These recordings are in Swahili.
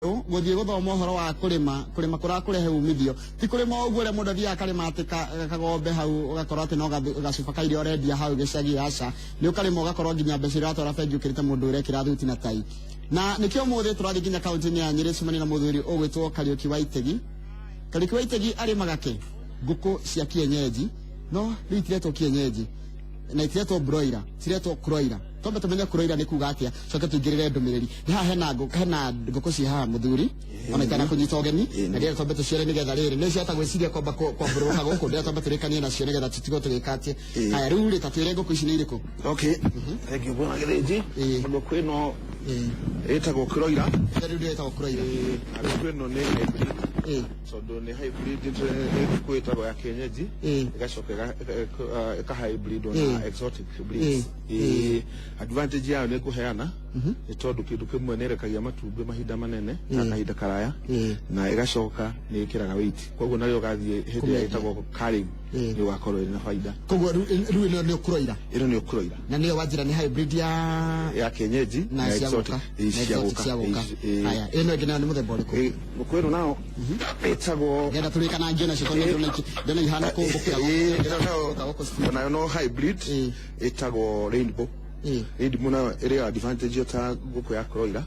Guthie guthoma uhoro wa kurima kurakurehe umithio ti kurima uguo ria mundu athia akarima ati kagombe hau ugakorwo ati no gacuba kaire orendia hau gicagi aca ni ukarima ugakorwo nginya mbeca iratwara bengi ukirite mundu urekira thuti na tai na nikio muthi turathi nginya kaunti-ini ya Nyeri cemania na muthuri ugwitwo Kariuki wa Itegi. Kariuki wa Itegi arimaga ke nguku cia kienyeji no riu itiretwo kienyeji na itiretwo broiler tiretwo kroiler tombe tumenye kroiler ni kuga atia coke tuingirire ndumiriri ni ha hena nguku cia ha muthuri ona kana kunyita ugeni na ndio tombe tuciere ni getha riri ni ciata gwiciria kwamba kwamburuka guku ndio tombe turikanie nacio ni getha tutigo turikatie haya riu ri tatwire nguku ici ni iriku. Okay, thank you bwana Gereji. Nguku ino etagwo kroiler riu ndio etagwo kroiler nguku ino ni hybrid so do ni hybrid nguku etagwo ya kienyeji igacoka eka hybrid na exotic breeds. Advantage yao ni kuheana ni tondu kindu kimwe nerekagia matumbi mahinda manene na kahinda karaya na igacoka ni ikiraga weight koguo nayo gathie hindi ya itagwo carrying ni wakorwo ina faida koguo riu ni kroiler ino ni kroiler na niyo wajira ni hybrid ya kienyeji na exotic ciaguka haya ino ngina ni muthemba uriku nguku ino nao etagwo ngenda turikana ngina cio ndona ihana kumbukira nayo no hybrid etagwo rainbow Rainbow na area advantage ta nguku ya kroiler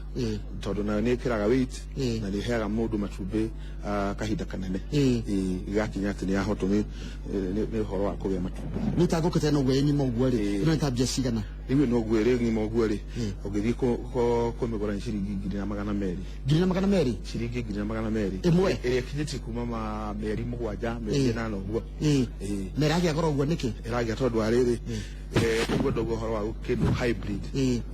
tondu nayo ni ikiraga weight na ni heaga mundu matumbi kahinda kanene igakinya ati ni ahoto ni horo wa kugia matumbi ni ta nguku tena gwe nyimo gwe ri ino ta bia cigana riu no gwe ri nyimo gwe ri ugithii ko migora ciringi 200 200 ciringi 200 imwe iri kinyiti kuma ma meri mugwanja meri 8 uguo meragia goro uguo niki iragia tondu ariri uguo ndogo horo wa kindu hybrid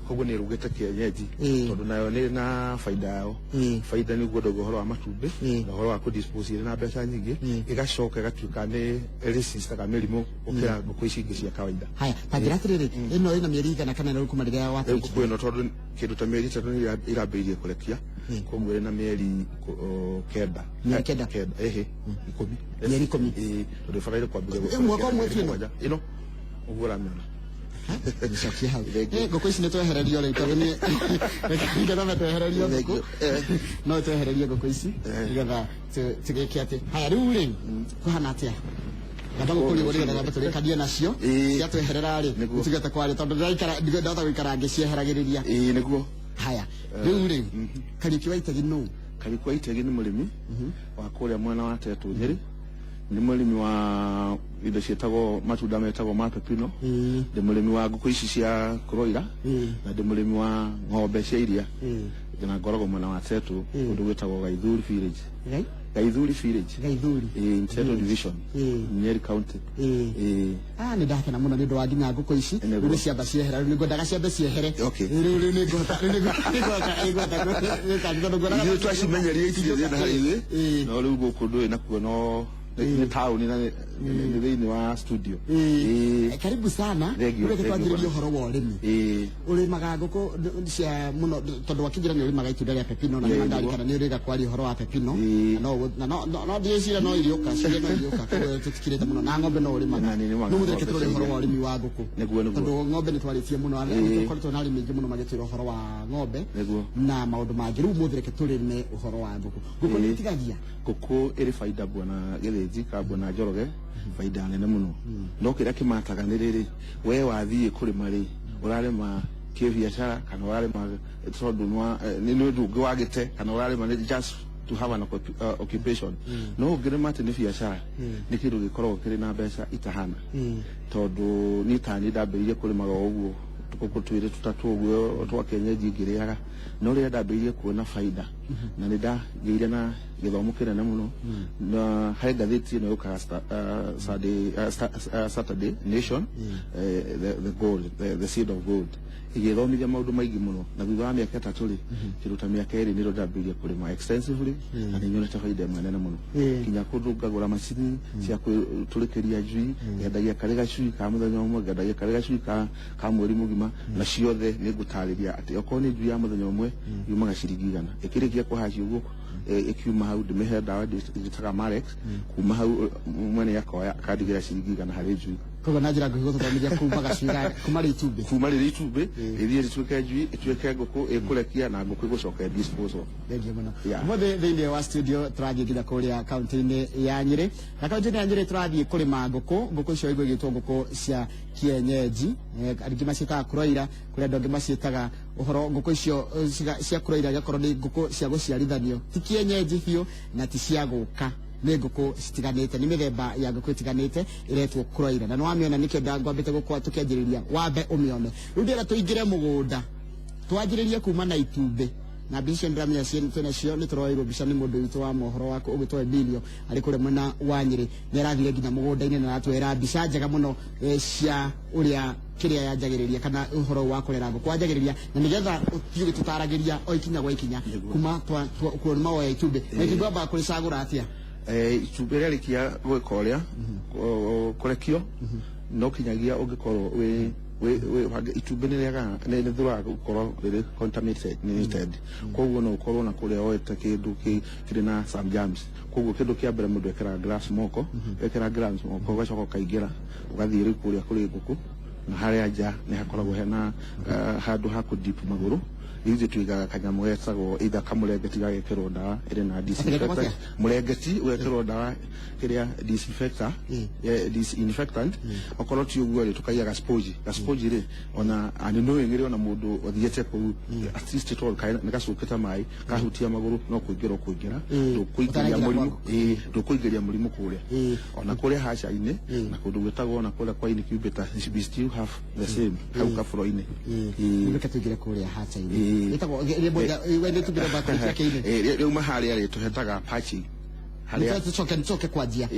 koguo ni rugite kienyeji tondu nayo ni na faida yao faida ni uguo ndogo horo wa matumbi na horo wa kudispose na mbeca nyingi igacoka igatuika ni resist ka merimu ukira nguku ici ingi cia kawaida. Haya pagiratiriri ino ina mieri igana kana na kuma riria watu nguku ino tondu kindu ta mieri 3 ni irambirie kurekia koguo na mieri kenda mieri 10 mieri 10 tondu faraire kwambia mwaka umwe ino uguo ramena nishakia hau nguku ici ni twehererio ri tondu ni ngetha twehererio nguku no twehererio nguku ici ngetha tigike ati haya riu ri kuhana atia Gatago kuri wori na gato ri kadia nacio cia tweherera ri tigete kwari tondu ndaikara ndata guikara ngicieheragiriria niguo haya riu ri Kariuki wa Itegi no Kariuki wa Itegi ni murimi wa kuria mwana wa Tetu Nyeri ni murimi wa indo cietagwo matunda metagwo ma pepino ndi murimi wa nguku ici cia kroiler na ndi murimi wa ng'ombe cia iria na ngoragwo mwena wa Tetu undu gwitagwo Gaithuri village Gaithuri in Tetu division Nyeri county ni ndakena muno ni ndu wa nginya nguku ici ni ciamba ciehera ni ngwendaga ciambe ciehere riu ni ngota ni twacimenyeria ici na harĩ no riu nguku ndui nakuo no ni town ni thini wa studio karibu sana ureke twanjiririe uhoro wa urimi urimaga nguku cia muno tondu wakinjira ni urimaga itunda ria pepino na mandari kana ni uriga kwari uhoro wa pepino no ndicira no irioka koguo tutikirite muno na ng'ombe no urimaga no muthereke turore uhoro wa urimi wa nguku tondu ng'ombe ni twaritie muno koritwo na arimi ingi muno magitwira uhoro wa ng'ombe na maundu mangi riu muthereke turime uhoro wa nguku ni tigagia nguku iri faida bwana Gereji ka bwana Njoroge faida nene muno no kira kimataga ni riri we wathie kurima ri urarima kibiashara kana urarima tondu ni ndu ungi wagite kana urarima ni just to have an occupation no ngirima ati ni biashara ni kindu gikorwo kiri na mbeca itahana tondu ni tani ndambirie kurimaga uguo tuko twire tutatu uguo twa kienyeji ngiriaga no ria ndambirie kuona faida na nida ngeire na githomo kinene muno na hari ngathiti no yuka Saturday Nation the gold the seed of gold igithomithia maundu maingi muno na thutha wa miaka 3 ri kiruta miaka 2 ni ro ndambirie kurima extensively na ni nyonete faida imwe nene muno kinya kundu ngagura macini cia turikiria njui ngendagia karega cui ka muthenya umwe ngendagia karega cui ka mweri mugima na ciothe ni ngutariria ati okorwo ni njui ya muthenya umwe yumaga ciringi 100 ikirikia kuhaci uguo ikiuma hau ndimihe ndawa nditaga Marex kuma hau mwene yakoya akandigira ciringi 100 harĩ njui kogo na njira nguhĩ gũtũthomithia kuma gacira kuma itumbĩ kuma rĩ itumbĩ ĩthiĩ rĩtuĩke njui ĩtuĩke ngũkũ ĩkũrekia na ngũkũ ĩgũcoka disposal. Thengiũ mũno. Ũmũthĩ thĩinĩ wa studio tũrathiĩ nginya kũrĩa kaunti-inĩ ya Nyĩrĩ, na kaunti-inĩ ya Nyĩrĩ tũrathiĩ kũrĩma ngũkũ icio igwĩtwo ngũkũ cia kienyeji, angĩ maciĩtaga kuroira, kũrĩ andũ angĩ maciĩtaga ũhoro ngũkũ icio cia kuroira gĩakorwo nĩ ngũkũ cia gũciarithanio, ti kienyeji biũ na ti cia gũka, nĩ ngũkũ citiganĩte, nĩ mĩthemba ya ngũkũ itiganĩte iretwo kuroira, na nĩwamĩona nĩkĩo ngwambĩte gũkorwo tũkĩanjĩrĩria wambe ũmĩone. Rĩu ndĩrenda tũingĩre mũgũnda twanjĩrĩrie kuma na itumbĩ, na mbica icio ndĩramenya twĩnacio nĩ tũroerwo mbica nĩ mũndũ witũ wa mohoro wako ũgĩtwo Bilio arĩ kũrĩa mwena wa Nyĩrĩ, nĩ arathire nginya mũgũnda-inĩ na aratwĩra mbica njega mũno cia ũrĩa kĩrĩa yanjagĩrĩria kana ũhoro wa kũrera ngũkũ wanjagĩrĩria, na nĩgetha ũthiĩ ũgĩtũtaragĩria o ikinya gwa ikinya kuma kuonima woya itumbĩ, na itumbĩ wambaga kũrĩcagũra atĩa? Itumbĩ rĩarĩkia gwĩka ũrĩa kũrekio no kinyagia ũngĩkorwo itumbĩ nĩ thũraga gũkorwo rĩrĩ contaminated, koguo no ũkorwo na kũrĩa woete kĩndũ kĩrĩ na some germs, koguo kĩndũ kĩa mbere mũndũ ekĩra glass moko, wekĩra glass moko ũgacoka ũkaingĩra ũgathiĩ rĩu kũrĩa kũrĩ ngũkũ, na harĩa nja nĩ hakoragwo hena handũ ha kũdip magũrũ, ithuĩ tuigaga kanyamũ getagwo either kamũrengeti gagekĩrwo ndawa ĩrĩ na disinfectant, mũrengeti ũgekĩrwo ndawa kĩrĩa disinfectant, okorwo ti ũguo rĩ tũkaiga sponge rĩ ona aninoingĩrĩ ona mũndũ ũthiĩte kũu at least tondũ nĩ gacũkĩte maĩ kahutia magũrũ no kũingĩra ndũkũingĩria mũrimũ kũrĩa, ona kũrĩa haca-inĩ na kũndũ gwĩtagwo ona kũrĩa kwa incubator we still have the same hau kabũro-inĩ. Reke tũingĩre kũrĩa haca-inĩ rĩu maharĩa rĩ tũhetaga patching harĩa kwanjia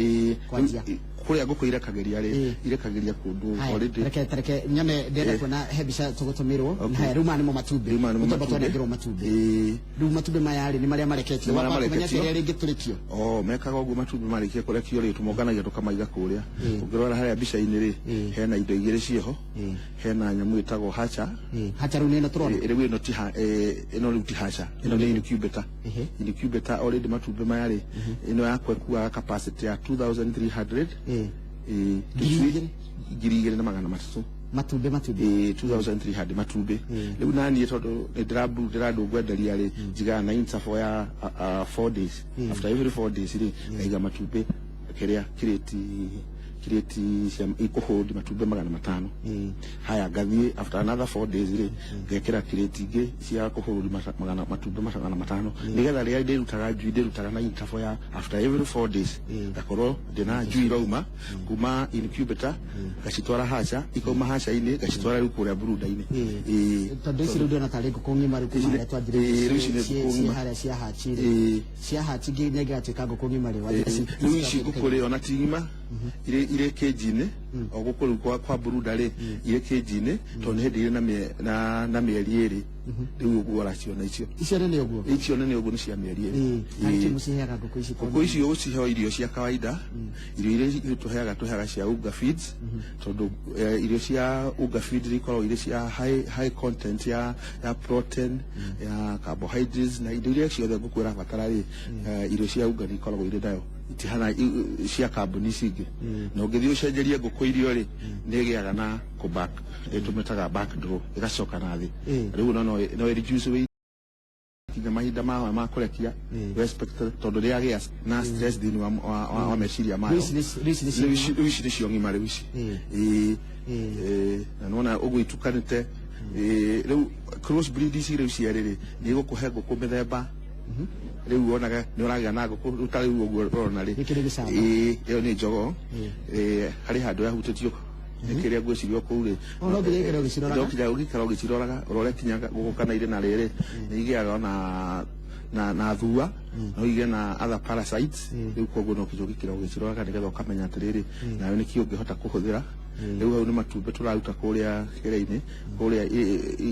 kũrĩa ngũkũ irekagĩria rĩ irekagĩria kũndũ already. Reke nyone ndĩrenda kuona he mbica tũgũtũmĩrwo na haya rĩu maya nĩmo matumbĩ twanengerwo matumbĩ, rĩu matumbĩ maya rĩ nĩ marĩa mareketio wamenya kĩrĩa rĩngĩ tũrĩkio mekaga ũguo matumbĩ marĩkia kũrekio rĩ tũmonganagia tũkamaiga kũrĩa. Ũngĩrora harĩa mbica-inĩ rĩ hena indo igĩrĩ ciĩho, hena nyamũ ĩtagwo hatcher rĩu nĩ ĩno tũrona rĩu ĩno rĩu ti hatcher, ĩno nĩ incubator already. Matumbĩ maya rĩ ĩno yakwa ĩkuaga capacity ya 2300 ngiri 2,300 matumbĩ 2300 matumbĩ. Rĩu naniĩ tondũ ndĩrandũ ngwenderia rĩ njigaga na interval ya 4 days, after every 4 days rĩ ngaiga matumbĩ kĩrĩa kireti cia ikuhudi matumbĩ 500. Haya ngathiĩ after another 4 days rĩ ngekĩra kireti ingĩ cia kuhudi matumbĩ 500, nĩgetha rĩrĩa ndĩrutaga njui ndĩrutaga na interval ya after every 4 days ngakorwo ndĩna njui rauma kuma incubator ngacitwara hatcher, ikauma hatcher-inĩ ngacitwara rĩu kũrĩa brooder-inĩ. Tondũ ici rĩu ndĩrona tarĩ ngũkũ ng'ima rĩu kuma harĩa twanjĩrĩirie harĩa cia hatch-rĩ cia hatch nginya igatuĩka ngũkũ ng'ima rĩu rĩu ici ngũkũ rĩ ona ti ng'ima irĩ cage-inĩ o gũkũ rĩu kwa brooder rĩ irĩ cage-inĩ tondũ nĩ hĩndĩ irĩ na mĩeri ĩrĩ rĩu ũguo ũraciona icio nĩ ũguo nĩ cia mĩeri ĩrĩ. Ngũkũ icio ũciheo irio cia kawaida, irio iria tũheaga cia unga feeds, tondũ irio cia unga feed ikoragwo irĩ cia high content ya protein ya carbohydrates na indo iria ciothe ngũkũ ĩrabatara rĩ irio cia unga nĩ ikoragwo irĩ nayo itihana cia kambuni cingĩ. Na ũngĩthiĩ ũcenjerie ngũkũ irio rĩ nĩ ĩgĩaga na kũback ĩtũmĩtaga back draw ĩgacoka na thĩ. Rĩu no reduce weight kinya mahinda ma kũrekia respect tondũ rĩrĩa gĩa na stress thĩinĩ wa meciria mayo rĩu ici nĩcio ng'ima rĩu ici na nona ũguo itukanĩte rĩu cross breed ici rĩu cierĩ rĩ nĩ gũkũhe ngũkũ mĩthemba rĩu wonaga nĩ ũragĩa na ngũkũ rĩu ta rĩu ũguo ũrona rĩ ĩyo nĩ njogoo harĩ handũ yahutĩtio kĩrĩa ngwĩciria kũu rĩ ndokinya ũgĩikara ũgĩciroraga ũrore kinya ngũkũ kana irĩ na rĩrĩ nĩ igĩaga na thua no igĩe na other parasites. Rĩu koguo no kĩndũ gĩkĩra ũgĩciroraga nĩgetha ũkamenya atĩrĩrĩ nawe nĩkĩo ũngĩhota kũhũthĩra. Rĩu hau nĩ matumbĩ tũraruta kũrĩa kĩrĩa-inĩ kũrĩa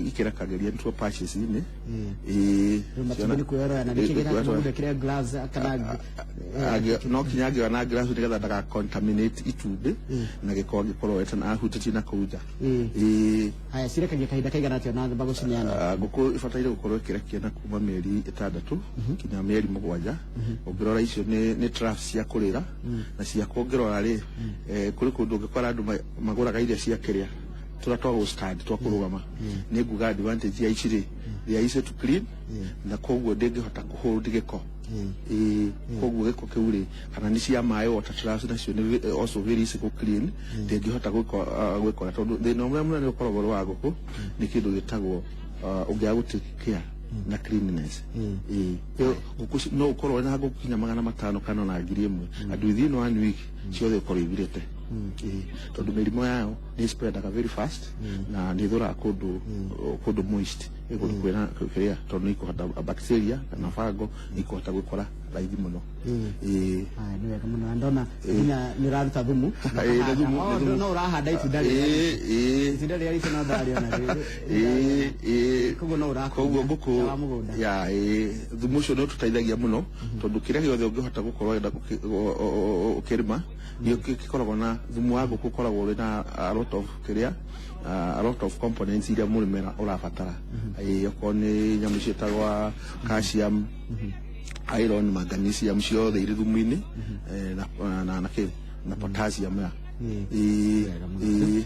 ikĩrekagĩria nĩtuo patches-inĩ. No kinya angĩoya na glass nĩgetha ndaga contaminate itumbĩ na gĩko angĩkorwo ahutĩtie na kũu nja. Haya cirekagia kahinda kaigana atĩa na thamba gũcineana? Ngũkũ ibataire gũkorwo ĩkĩrekia na kuma mĩeri 6 kinya mĩeri 7. Ũngĩrora icio nĩ troughs cia kũrĩra na cia kuongerera rĩ kũrĩ kũndũ ũngĩkora andũ maguraga iria cia kiria turatwa stand twakurugama ni nguga advantage ya ici ri ya ici to clean na koguo ndingihota kuhold giko koguo giko kiu ri kana ni cia mai water trash nacio ni also very easy to clean ndingihota gwikora tondu thina umwe munene ukoragwo wa guku ni kindu gitagwo ungiagutikea na cleanliness no ukorwo na gukinya 500 kana na 1000 andu within 1 week ciothe ukorwo ibirite tondu mirimo yao ni spreadaga very fast na ni thura kundu moist kwina kiria tondu ikuhota bacteria kana fungo ikuhota gwikora raithi muno ni wega muno ndona ni raruta thumu no urahanda itunda itunda ria rico no ndari ona koguo no koguo nguku ya thumu ucio no tutaithagia muno tondu kiria giothe ungihota gukorwo enda ukirima ni gikoragwo na thumu wa nguku ukoragwo uri na a lot of components iria murimera urabatara okorwo ni nyamu cietagwa calcium iron magnesium ciothe iri thumu-ini na potassium ya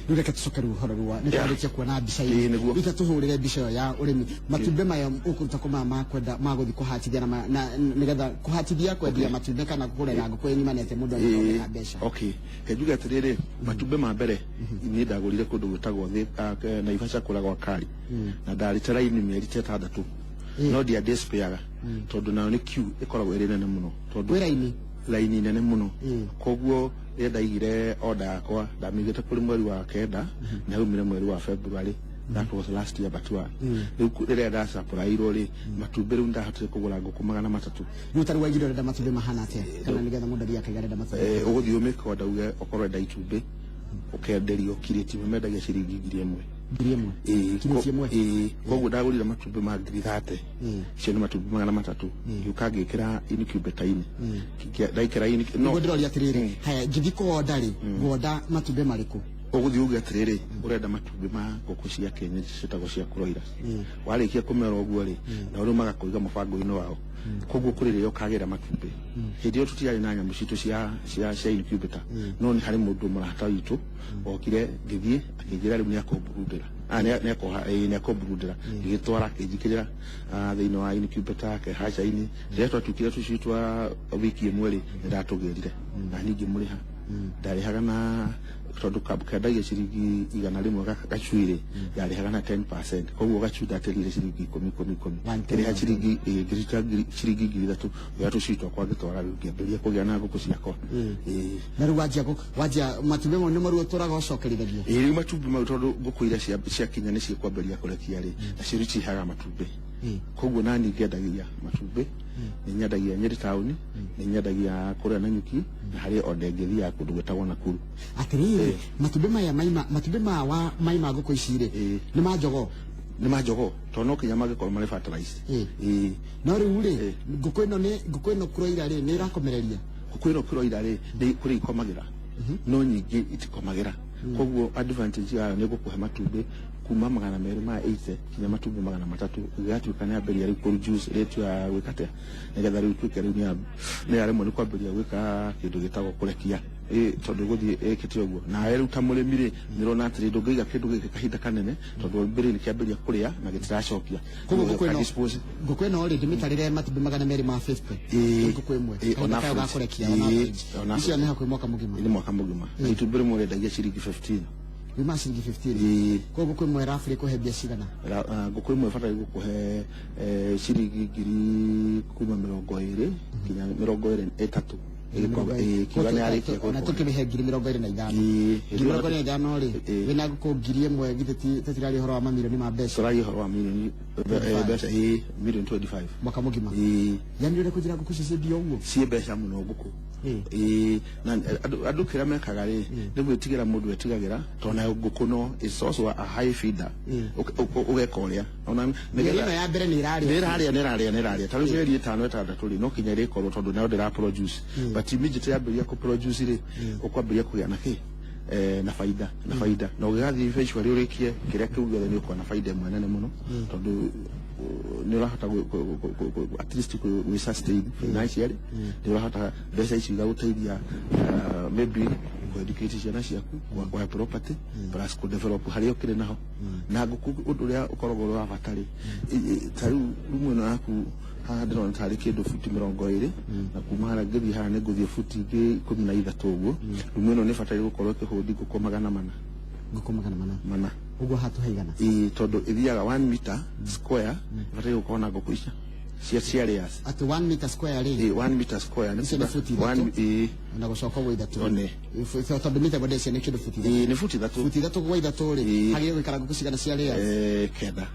reke tucokeru uhoro rwa ni twarikia kuona mbica ini ita tuhurire mbica ya urimi matumbe maya ukuruta kuma makwenda maguthi kuhatithia na nigetha kuhatithia kwendia matumbe kana kugurira nguku enyimanete mundu anyona mbeca okay kejuga atiriri matumbe ma mbere ni ndagurire kundu gwitagwo na Naivasha kuragwa kari na ndaritera ini mieri 6 no dia despair tondu nayo ni queue ikoragwo iri nene muno tondu laini nene muno koguo ndaigire order yakwa ndamigite kuri mweri wa kenda na humire mweri wa February that was last year but riu da supply ri matumbe riu ndahatire kugura nguku 300 mutari wa igiro nda matumbe mahana atia kana nigetha mundu ria kaigare nda matumbe uguthio meko ndauge okorwo nda itumbe ukenderio kiriti memendagia ciringi 1000 koguo ndagurire matumbe ma 30 cio ni matumbe 300 ukangikira incubator-ini ndaikira no ndiroria atiriri haya ngithiko wondari wonda matumbe mariku uguthi uge atiriri urenda matumbe ma nguku cia kienyeji citagwo cia broilers warikia kumera uguo ri na uri magakuiga mubango-ini wao koguo kurire ukagira matumbe hindi yo tutiari na nyamu citu cia incubator no ni hari mundu murata witu okire ngithie akinjira riu ni akomburudira ni akomburudira ngitwara kijikira thiini wa incubator ke haca-ini riria twatukire tucitwa wiki imwe ri ndatugirire na ningi muriha ndarihaga na tondu kendagia ciringi 100 gacuire ndarihaga na 10% koguo gacu ndaterire ciringi 10 kiriha ciringi ciringi 3000 ya tucitwa kwa gitwara riu ngiambiria kugia na nguku ciakwa na riu wajia matumbe mo ni maruo turaga ucokerithagia riu matumbe mau tondu nguku iria cia kinya ni cia kwambiria kurekia ri na cihaga matumbe koguo nani ngendagia matumbe ni nyendagia Nyeri town ni nyendagia kuria na nyuki na hari ondengethia kundu gwetagwo Nakuru atiriri matumbe maya matumbe ma maima nguku icire ni majogo tono kinya magikorwo mari fertilized no riu ri nguku ino kuroira ri ni irakomereria nguku ino kuroira ri ni kuri ikomagira no nyingi itikomagira koguo advantage ya ni gukuhe matumbe kuma 280 kinya matumbe 300 gatuika ni amberia riu produce rate ya gwikate nigetha riu tuike riu ni arimo ni kwamberia gwika kindu gitagwo kurekia tondu guthie ekite uguo na riu ta murimi ri nirona atiri ndungiga kindu giki kahinda kanene tondu mbere ni kiamberia kuria na gitiracokia nguku ino ri ndimitarire matumbe 250 nguku imwe ona kayo gakurekia ona icio ni hakwi mwaka mugima na itumbe rimwe rendagia ciringi 15 wima ciringi 15 kwa nguku imwe rafuri kuhebia cigana nguku imwe fatari gukuhe ciringi 20 kinya 23 kiwani arikia ona tukimihe 2025 ri wina nguku 1000 githeti tetirari horo wa mamilioni ma mbeca turari horo wa milioni mbeca milioni 25 mwaka mugima yani uri kujira nguku cicio uguo cie mbeca muno nguku na andu kira mekaga ri ni gwitigira mundu etigagira tona nguku no is also a high feeder ugekoria ona nigetha ya mbere ni iraria taru eri 5-6 ri no kinya ri korwo tondu nayo ndira produce but immediately yambiria ku produce ri ukwambiria kugia na ki na faida na ugathi eventually urikie kiria kiu gothe ni ukona faida imwe nene muno tondu ni urahota at least we sustain financially ni urahota mbeca ici igaguteithia maybe ku educate ciana ciaku kwa property plus ku develop haria ukiri naho na nguku undu uria ukoragwo wa batari tariu rumwe na aku haha ndĩrona tarĩ kĩndũ futi 20 na kuma harĩa ngĩthiĩ haha nĩ ngũthiĩ futi ingĩ 13 ũguo rumu ĩno nĩ bataire gũkorwo ĩkĩhũthi ngũkũ 400 mana ũguo hatu haigana tondũ ĩthiaga 1 meter square bataire gũkorwo na ngũkũ icio cia layers at 1 meter square rĩ 1 meter square nĩ futi 1 na gũcoka gwa ithatũ one tondũ mita bode cia nĩ kĩndũ futi 3 nĩ futi 3 futi 3 gwa ithatũ rĩ hagĩrĩ gũikara ngũkũ cigana cia layers kenda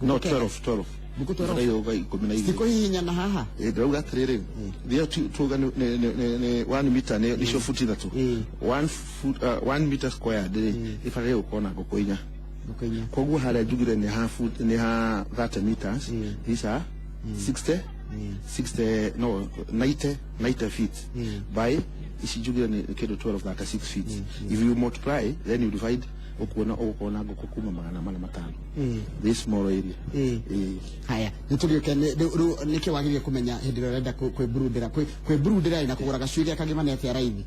no 12 Buku 12 Siko hihinya na haha ndauga atiriri thia tuga ni 1 meter ni cio futi 3 1 meter square ifare ukona gukoinya koguo haria njugire ni half foot ni ha 30 meters these are 90 feet by isijugire ni kido 1236 feet if you multiply then you divide ukona ngũkũ kuma 405 this small area haya nitulioke niki wagirie kumenya hindi renda kwĩbrudĩra na kũgũra gacui gĩa kagima nete raini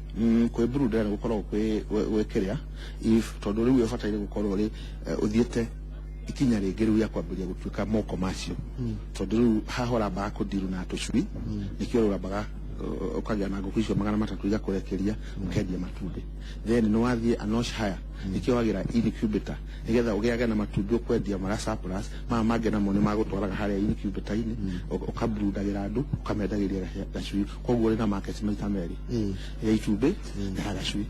kwĩbrudĩra nĩ gũkorwo gwĩkĩrĩa if tondũ rĩu ũbataire gũkorwo rĩ ũthiĩte ikinya rĩngĩ rĩu ya kwambĩrĩria gũtuĩka moko macio tondũ rĩu haha ũrambaga kũndiru na tũcui nĩkĩo ũrambaga ukagĩa na ngũkũ icio 300 igakũrekeria ũkendia matumbĩ then nĩ wathiĩ anosh haya nĩkĩo wagira incubator nĩgetha ũgĩage na matumbĩ ũkwendia mara surplus mangĩ namo nĩ magũtwaraga harĩa incubator-inĩ ũkabrudagĩra andũ ũkamendagĩria gacui koguo rĩ na market maita merĩ ya itumbĩ na gacui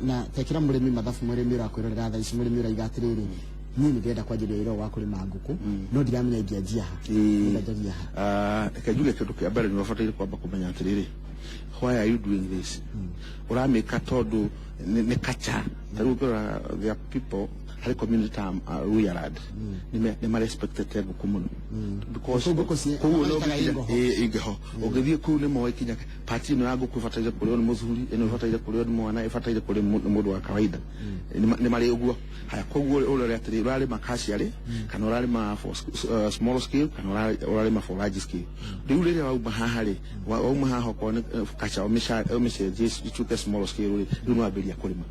na tekĩra mũrĩmi mathabu mũrĩmi ũrakwĩrorera thaa ici mũrĩmi ũraiga atĩrĩrĩ niĩ nĩndĩrenda kwanjĩrĩria wĩra wa kũrĩma ngũkũ no ndiramenya ingĩanjia ha kajuge kĩndũ kĩa mbere nĩ ũbataire kwamba kũmenya atĩrĩrĩ why are you doing this uramĩka tondũ nĩ kacha tarĩu ũngĩrora there are people harĩ community term Ruyarad nĩ marespectete ngũkũ mũno because kũguo no ingĩho ũngĩthiĩ kũu nĩ moĩ kinya pati ĩno ya ngũkũ ĩbataire kũrĩo nĩ mũthuri ĩno ĩbataire kũrĩo nĩ mwana ĩbataire kũrĩo nĩ mũndũ wa kawaida nĩ marĩ ũguo haya kũguo ũrore atĩrĩ ũrarĩma kaciarĩ kana ũrarĩma for small scale kana ũrarĩma for large scale rĩu rĩrĩa wauma haha rĩ wauma haha okorwo nĩ kacha ũmĩcenjie ituĩke small scale rĩ rĩu nĩ wambĩrĩria kũrĩma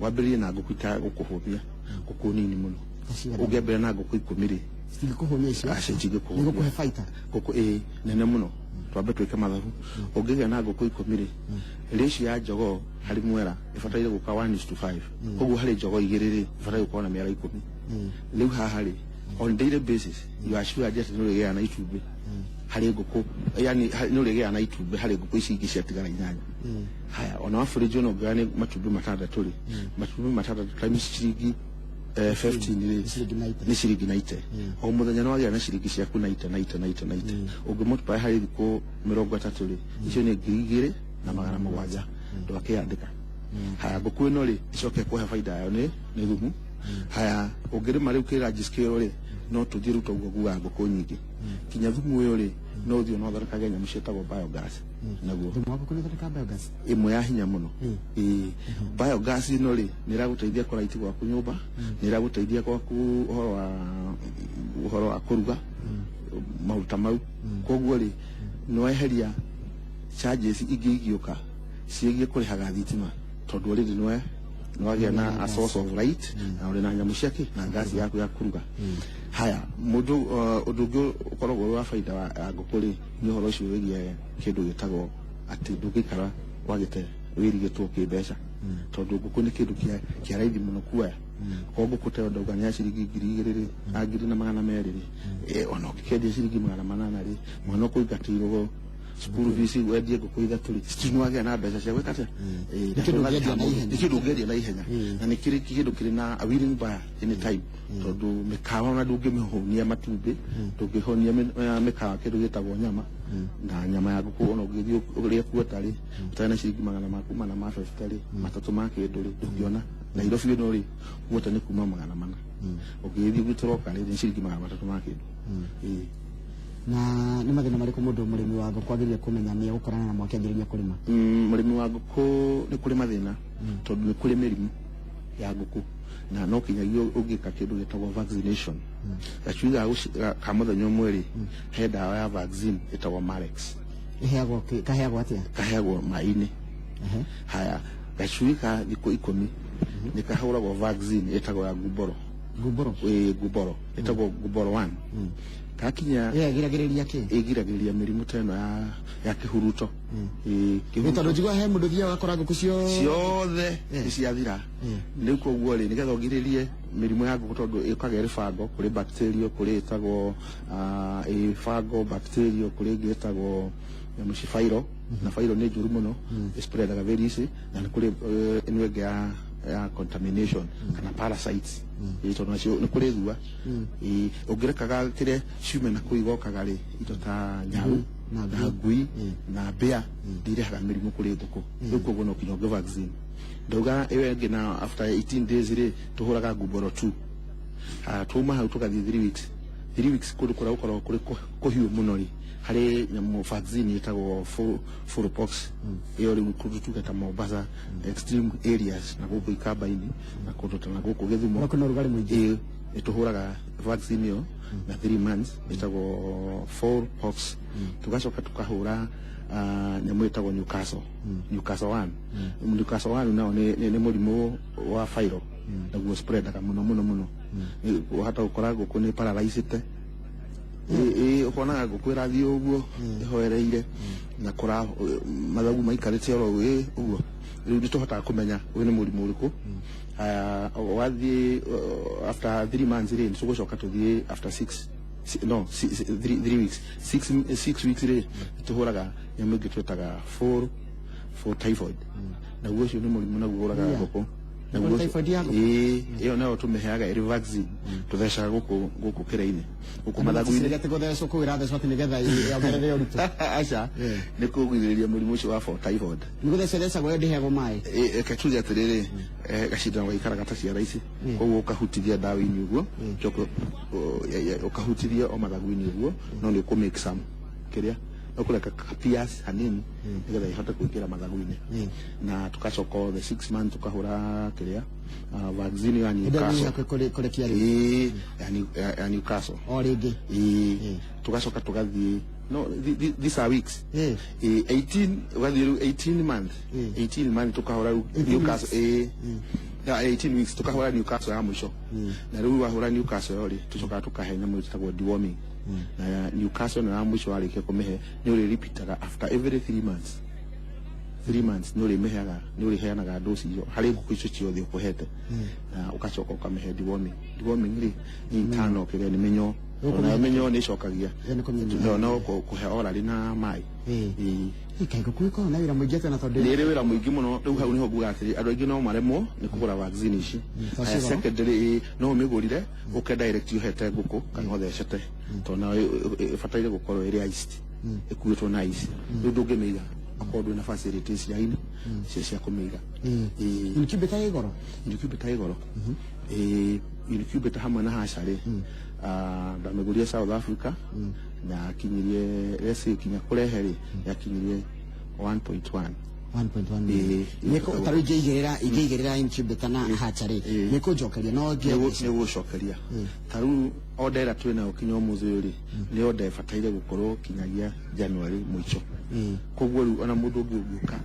wambĩrĩrie na ngũkũ itagũkũhũmia ngũkũ nini mũno ũngĩambĩrĩria na ngũkũ 10 rĩ citigũkũhũmia icio nĩ gũkũhe baita ngũkũ nene mũno twambe twĩke mathabu ũngĩgĩa na ngũkũ 10 rĩ ratio ya njogoo harĩ mwera ĩbataire gũka 1:5 koguo harĩ njogoo 2 rĩ ĩbataire gũkorwo na mĩera 10 rĩu haha rĩ on daily basis you are sure that nĩ ũrĩgĩa na itumbĩ harĩ ngũkũ yani nĩ ũrĩgĩa na itumbĩ harĩ ngũkũ ici ingĩ ciatigara 8 haya ona wafuriji ono gani matumbĩ 6 rĩ matumbĩ 6 times ciringi 15 ni ciringi 90 o muthenya no agĩa na ciringi ciaku 90 ũngĩmultiply harĩ thikũ 30 rĩ icio nĩ 2,700 ndwakĩandĩka haya ngũkũ ĩno rĩ icoke kũhe faida yayo nĩ thumu haya ũngĩrĩma rĩu kĩranji scale rĩ no tũthiĩ rĩu toguo guga ngũkũ nyingĩ kinya thumu ũyũ rĩ no ũthiĩ ũthondekage nyamũ ciĩtagwo biogas naguo thumu waku kũthondeka biogas ĩmwe ya hinya mũno biogas ĩno rĩ nĩ ĩragũteithia kũraiti gwaku nyũmba nĩ ĩragũteithia gwaku ũhoro wa kũruga maruta mau koguo rĩ nĩ weheria charges ingĩ ingĩũka ciĩgiĩ kũrĩhaga thitima tondũ rĩrĩ nĩ wagĩa na a source of light na ũrĩ na nyamũ ciake na gas yaku ya kũruga haya mũndũ ũndũ ũngĩ ũkoragwo wa baida wa ngũkũ rĩ nĩ ũhoro ũcio wĩgiĩ kĩndũ gĩtagwo atĩ ndũngĩikara wagĩte wĩrigĩtwo kĩmbeca tondũ ngũkũ nĩ kĩndũ kĩa raithi mũno kuoya kwa ngũkũ ta ndauga nĩ ya ciringi 2,000 na 2,200 rĩ ona ũngĩkendia ciringi 800 rĩ mwana ũkũingatĩirwo school fees wendie ngũkũ 3 rĩ citinwagĩa na mbeca cia gwĩka atĩa nĩ kĩndũ ũngĩendia na ihenya na nĩ kĩndũ kĩrĩ na a willing buyer anytime tondũ mĩkawa ona ndũngĩmĩhũnia matumbĩ ndũngĩhonia mĩkawa kĩndũ gĩtagwo nyama na nyama ya ngũkũ ona ũngĩthiĩ ũrĩa kuota rĩ ũtarĩ na ciringi 400 maku 450 rĩ 3 ma kĩndũ rĩ ndũngĩona Nairobi ĩno rĩ kuota nĩ kuma 400 ũngĩthiĩ gwĩtũroka rĩ nĩ ciringi 300 ma kĩndũ na nĩ mathĩna marĩkũ mũndũ mũrĩmi wa ngũkũ agĩrĩire kũmenya nĩ egũkorana namo akĩambĩrĩria kũrĩma mũrĩmi wa ngũkũ nĩ kũrĩ mathĩna tondũ nĩ kũrĩ mĩrimũ ya nguku na no kinyagia ugika kindu gitagwo vaccination gacui ka muthenya mweri he dawa ya vaccine itagwo Marex kaheagwo atia kaheagwo mai-ini haya gacui ka thikũ 10 ni kahũragwo vaccine itagwo ya gumboro gumboro itagwo gumboro 1 kakinya igiragĩrĩria mĩrimũ ta ĩno ya kĩhuruto tondũ njigua he mũndũ thiaga wakora ngũkũ ciothe nĩciathira rĩu koguo rĩ nĩgetha ũgirĩrie mĩrimũ ya ngũkũ tondũ ĩkaga ĩrĩ fango kũrĩ bacteria kũrĩ ĩtagwo fango bacteria kũrĩ ĩngĩ ĩtagwo viral na viral nĩ njũru mũno spreadaga very easy na nĩ kũrĩ ĩno ĩngĩ ya contamination kana parasites tondũ nacio nĩ kũrĩ thua ũngĩrekaga kĩrĩa ciume na kũu igokaga rĩ indo ta nyau na ngui na mbĩa ndirehaga mĩrimũ kũrĩ ngũkũ rĩu koguo no kinya ũngĩ vaccine ndauga ĩyo ĩngĩ na after 18 days rĩ tũhũraga gumboro 2 tuma hau tũgathiĩ 3 weeks kũndũ kũrĩa gũkoragwo kũrĩ kũhiũ mũno rĩ harĩ nyamũ vaccine ĩtagwo fourpox ĩyo rĩu kũndũ tuge ta Mombasa extreme areas na gũkũ ikamba-inĩ na kũndũ ta na gũkũ Gĩthumo nĩtũhũraga vaccine ĩyo na 3 months ĩtagwo fourpox tugacoka tukahũra nyamũ ĩtagwo Newcastle 1 Newcastle 1 nao nĩ mũrimũ wa viral naguo spreadaga mũno hata ũkora ngũkũ nĩ paralyzed ũkonaga ngũkũ ĩrathiĩ ũguo ĩhoereire na kũra mathagu maikarĩte oro ũguo rĩu nĩtũhotaga kũmenya ũyũ nĩ mũrimũ ũrĩkũ wathiĩ after 3 months rĩ nĩtũgũcoka tũthiĩ after 3 weeks 6 weeks rĩ tũhũraga nyamũ ĩngĩ twĩtaga for typhoid naguo ũcio nĩ mũrimũ naguo ũraga ngũkũ ĩyo nayo tũmĩheaga ĩrĩ vaccine tũthecaga gũkũ kĩra-inĩ gũkũ mathagu-inĩ aca nĩ kũgirĩrĩria mũrimũ ũcio wa typhoid reke tuge atĩrĩrĩ gacindano gaikaraga ta ciara ici koguo ũkahutithia ndawa-inĩ ũguo ũkahutithia o mathagu-inĩ ũguo no nĩ ũkũ make some kĩrĩa ũkũreka kapias hanini nĩgetha ihote kũingĩra mathagu-inĩ na tugacoka the 6 months tukahũra kĩrĩa vaccine ya Newcastle o rĩngĩ tugacoka tugathiĩ no these are weeks 18 ugathiĩ 18 months tukahũra Newcastle 18 weeks tukahũra Newcastle ya mũico na rĩu wahũra Newcastle yori tucokaga tukahe nyamũ ĩtagwo deworming na Newcastle na mũico warĩkia kũmĩhe nĩ ũrĩ repeataga after every 3 months nĩ ũrĩheanaga dosi icio harĩ ngũkũ icio ciothe ũkũhete na ũgacoka ũkamĩhe deworming rĩ nĩ ntano kĩrĩa nĩ mĩnyoo na mĩnyoo nĩ ĩcokagia no kũhe orally na maĩ ngũkũ ĩkoragwo na wĩra mũingĩ atĩa na tondũ nĩ ĩrĩ wĩra mũingĩ mũno rĩu hau nĩho nguga atĩrĩ andũ aingĩ no maremwo nĩ kũgũra vaccine ici secondary no ũmĩgũrire ũke direct ũhete ngũkũ kana ũthecete tondũ nayo ĩbataire gũkorwo ĩrĩ iced ĩkuĩtwo na ice rĩu ndũngĩmĩiga akorwo ndwĩna facilities ciainĩ cia kũmĩiga incubator ĩ goro incubator hamwe na hacarĩ ndamĩgũrire South Africa na kinyirie resi kinya kũrehe rĩ yakinyirie 1.1 tarĩu ingĩigĩrĩra incubator na hatchery nĩ kũnjokeria no nĩgũcokeria tarĩu order ĩrĩa twĩnayo kinya ũmũthĩ ũyũ rĩ nĩ order ĩbataire gũkorwo kinyagia January mũico koguo rĩu ona mũndũ ũngĩ ũngĩũka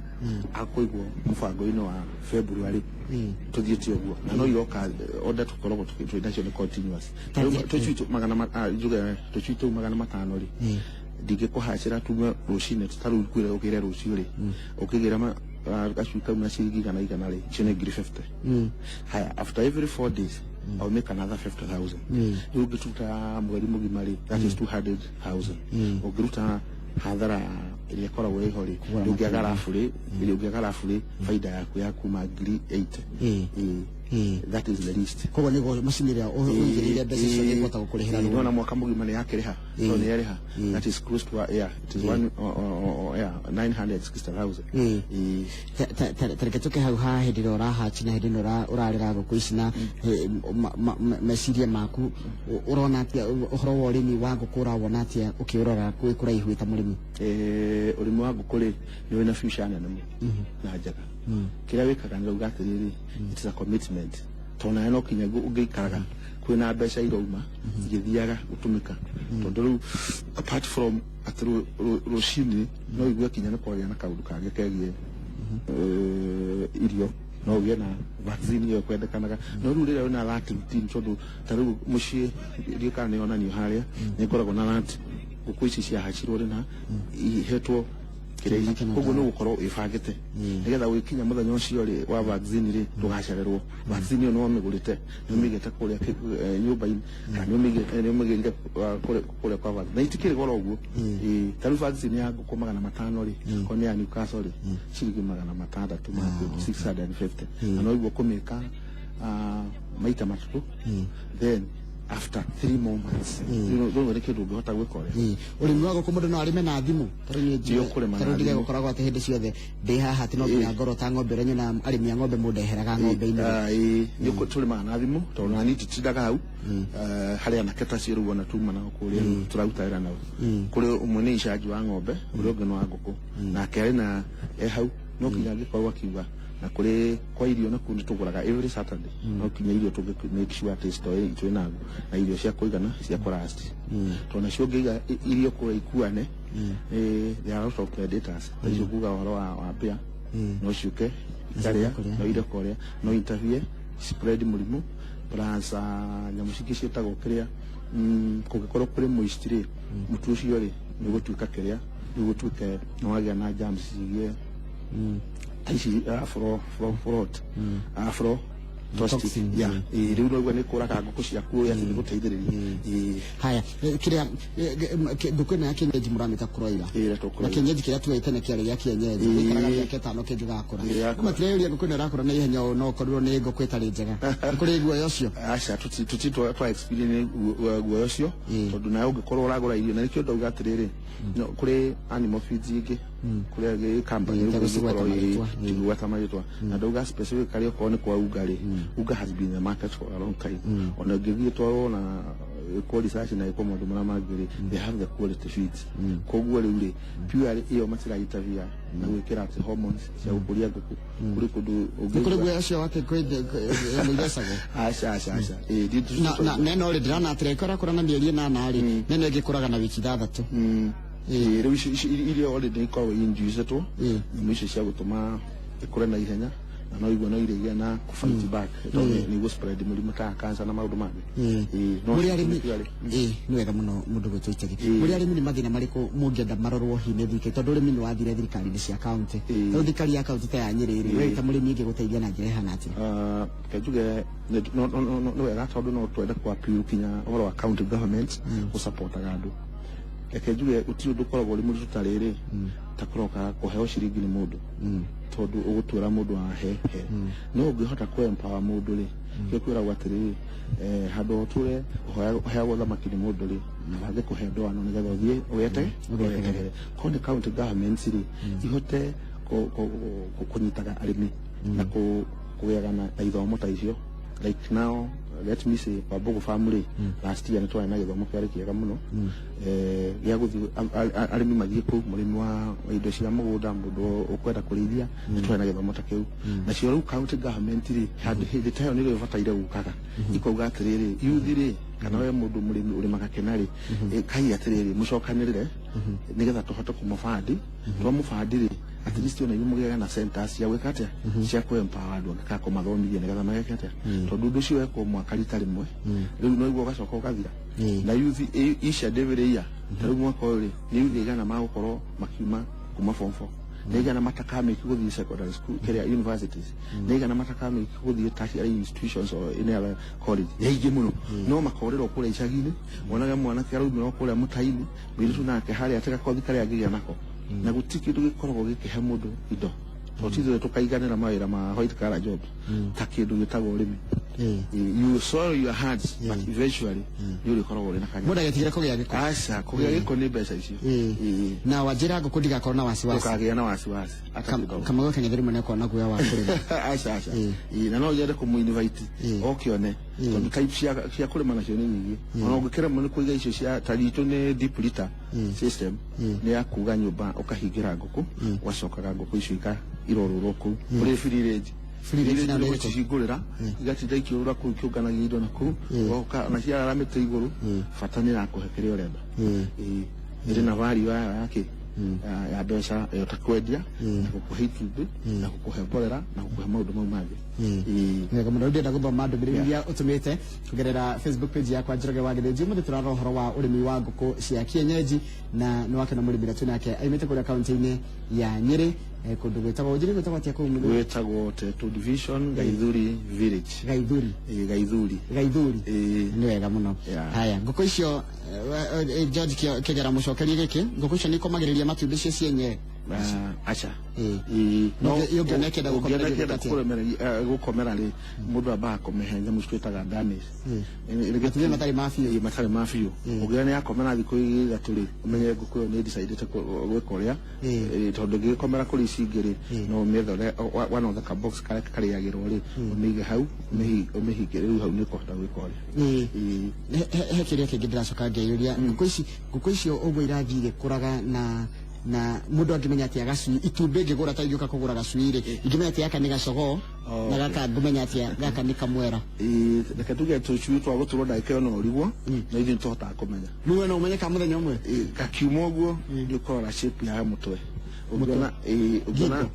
akũigwo mũbango-inĩ wa February tũthiĩte ũguo na no iroka order tũkoragwo twĩnacio nĩ continuous tũcui tũu 500 rĩ ndingĩkũhacĩra tume rũcinĩ tarĩu kwĩra ũkĩre rũciũ rĩ ũkĩgĩra gacui kau na ciringi 100 rĩ icio nĩ 50 haya after every 4 days I'll make another 50,000 rĩu ũngĩtuta mweri mũgima rĩ that is 200,000 ũngĩruta hathara ĩrĩa ĩkoragwo ĩho rĩ ũngĩaga rabu faida yaku ya kuma 8,000 that is the least koguo nĩguo macini ĩrĩa ũigĩrĩire mbeca icio nĩ ĩkũhota gũkũrĩhĩra rũni na mwaka mũgima nĩ yakĩrĩha no nĩ yarĩha that is close to it is 960,000 tareke tũke hau ha hĩndĩ ĩrĩa ũrahachi na hĩndĩ ĩno ũrarera ngũkũ ici na meciria maku ũrona atĩa ũhoro wa ũrĩmi wa ngũkũ ũrawona atĩa ũkĩũrora kwĩ kũraihu ta mũrĩmi ũrĩmi wa ngũkũ rĩ nĩ wĩna future nene na njega kĩrĩa wĩkaga nĩ uga atĩrĩrĩ it is a commitment investment tona no kinya ungeikaraga kwina mbeca irauma igithiaga gutumika tondu riu apart from atru rucini no igwe kinya ne kwagia na kaundu kange kegie irio no ugie na vaccine yo kwendekanaga no riu rira wina rat routine tondu tariu mucii rio kana ne onanio haria ne koragwo na rat guku ici cia hacirwo rina ihetwo kirei koguo no gukorwo ibangite nigetha wikinya muthenya ucio ri wa vaccine ri tugacererwo vaccine no migurite no migete kuria nyumba kana no migete kuria kwa vaccine na itikiri goro uguo taru vaccine ya nguku 500 ri kone ya Newcastle ri ciringi 600 650 na no iguo kumika maita matatu then after 3 more months don't worry kindu ngihota gwikore urimi wa guku mundu no arime na thimu taru ndige gukoragwo ati hindi ciothe ndi haha ati no nginya ngoro ta ng'ombe renye na arimi a ng'ombe mundeheraga ng'ombe-ini ni ko turima na thimu tondu nani titindaga hau haria na keta ciru wona tuma na kuria turauta ira nao kuri umwe ni icanji wa ng'ombe uri ungi no wa nguku na keri na hau no kinya gikorwo akiuga na kuri kwa irio na kundi tuguraga every Saturday no kinya irio tuge make sure ati store itwe nago na irio cia kuigana cia kurasti tona cio ngiga irio kura ikuane there are also predators icio kuga horo wa pia no ciuke ikaria no ire korea no interview spread murimu plus nyamu ciki cietagwo kiria kugikorwo kuri moisture mutu ucio ri ni gutuika kiria ni gutuike no wagia na germs cigie ici afro toxic ya riu no gwane kura ka nguku ciaku ya ti guteithiriria haya kiria nguku na kienyeji muramita kuroira na kienyeji kiria tuwaitene kiari ya kienyeji ikaraga miaka 5 kinjuga kura kuma kiria nguku na rakura na ihenya no korirwo ni nguku itari njega kuri guoya ucio acha tuti twa experience guoya ucio tondu nayo ungikorwo uragura irio na nikio ndauga atiriri kuri animal feeds ingi kuria ge company nguwata maitwa na ndauga specifically ko ni kwa ugari uga has been the market for a long time ona ngithie twaro na quality research na iko mundu mara magiri they have the quality feeds koguo riu pure iyo matira interview na gwikira ati hormones cia gukuria nguku kuri kundu kuri gwe acio wake kwende muigasago acha na neno ri ndirana atrekora kura na mieri 8 ri neno ngikuraga na wiki 6 riu irio already ikorwo inducetwo mwici cia gutuma ikure na ihenya na no igwe no iregia na kufight back ni go spread murimu ta cancer na maundu mangi muri arimi ni wega muno mundu gwitwitegi muri arimi ni mathina mariku mungienda marorwo hine thike tondu rimi ni wathire thirikari ni cia county tondu thirikari ya county ta ya Nyeri we ta murimi ingi guteithia na njira hana ati kajuge no wega tondu no twenda kwa appeal kinya uhoro wa county government ku support agandu ekejuge utio dukoragwo ri mundu tutariri takoroka kuheo ciringi ni mundu tondu ugutura mundu ahe no ngihota ku empower mundu ri kio kwira gwatiri hado ture hoya thamaki ni mundu ri nage kuhe ndoano nigetha uthie uyete kone county government ri ihote kunyitaga arimi na kuyaga na ithomo ta icio like now let me say Babugu family last year nitwa na githomo kiari kiega muno gya guthi arimi mathie ku murimi wa indo cia mugunda mundu ukwenda kurithia nitwa na githomo ta kiu na cio riu county government ri hindi tayo ni ri bataire gukaga ikauga atiriri youth ri kana we mundu murimi uri magakenari kai atiriri mucokanirire nigetha tuhote kumufandi twa mufandi ri at least ona yumugega na centers ya wekate cia ku empower andu ka ko mathomithia nigetha magekate tondu ndu cio eko mwaka rita rimwe riu no igwo gacoka ugathira na youth isha deveria riu mwaka uri ni youth igana magukorwo makiuma kuma form 4 nigana matakame kuguthie secondary school keria universities nigana matakame kuguthie tertiary institutions or in other college yaige muno no makorero kule icagini wonaga mwana kiaru no kule mutaini biru nake hari ataka kothi kare agiria nako na gutiki ndu gikoragwo gikihe mundu indo totithire tukaiganira mawira ma white collar job takindu gitagwo urimi you soil your hands but eventually you rikoragwo rina kanya muda getigire kugia giko acha kugia giko ni mbeca icio na wajira gukundiga kona wasiwasi tukagia na wasiwasi kama go kenya thirimo ne kona guya wa kurima acha na no yende kumu invite okione tondu type cia kurima nacio ni nyingi ona ungikira muno kuiga icio cia tarito ne deep litter system ni akuga nyumba ukahingira nguku wacokaga nguku icio ika irororo ku uri free range Free range na ndege cihingurira igatinda ikiurura kuu kiunganagia indo na kuu oka na ciararamite iguru bata ni rakuhe kiria urenda iri na value yake ya mbeca yotakwendia na gukuhe itumbĩ na gukuhe mborera na gukuhe maundu mau mangĩ ngega muno ndenda guthoma ndũmĩrĩri iria ũtũmĩte kugerera Facebook page yakwa Njoroge wa Gĩthĩnji. Mũthĩ tũrarora ũhoro wa ũrĩmi wa ngũkũ cia kienyeji na nĩ wakena mũrĩmi ratũ nake aimĩte kũrĩa kaunti-inĩ ya Nyĩrĩ kũndũ gwĩtagwo njĩrĩ gwĩtagwo atĩa kũu mũthĩ gwĩtagwo Tetu Division Gaithuri Village Gaithuri nĩ wega mũno. Haya ngũkũ icio George Kĩgera mũcokerie gĩkĩ ngũkũ icio nĩ ikomagĩrĩria matumbĩ cio cienyewe acha no yonekenda gukomera ri mundu ambaga kumehe nyamu twitaga damage matumbĩ matarĩ mabiũ ũngĩona nĩ yakomera thikũ ithatũ rĩ umenye ngũkũ ĩyo nĩ decided gwĩka ũrĩa tondũ ngĩkomera kũrĩ ici ingĩ rĩ no ũmĩethore one of the box karĩagĩrwo rĩ ũmĩige hau ũmĩhinge rĩu hau nĩ ũkũhota gwĩka ũrĩa he kĩrĩa kĩngĩ ndĩracoka ngĩyũria ngũkũ icio ũguo irathiĩ igĩkũraga na mundu angimenya atia gacui itumbĩ ngĩgũra ta ingĩũka kũgũra gacui rĩ ingĩmenya atia gaka nĩ gacogoo na gaka ngũmenya atia gaka nĩ kamwera reke tuge tũcui twa gũtũrwo ndagĩka ĩyo no ũrigwo na ithuĩ nĩtũhotaga kũmenya nĩwe no ũmenye ka mũthenya ũmwe gakiuma ũguo nĩ ũkorora shape ya mũtwe ũngĩona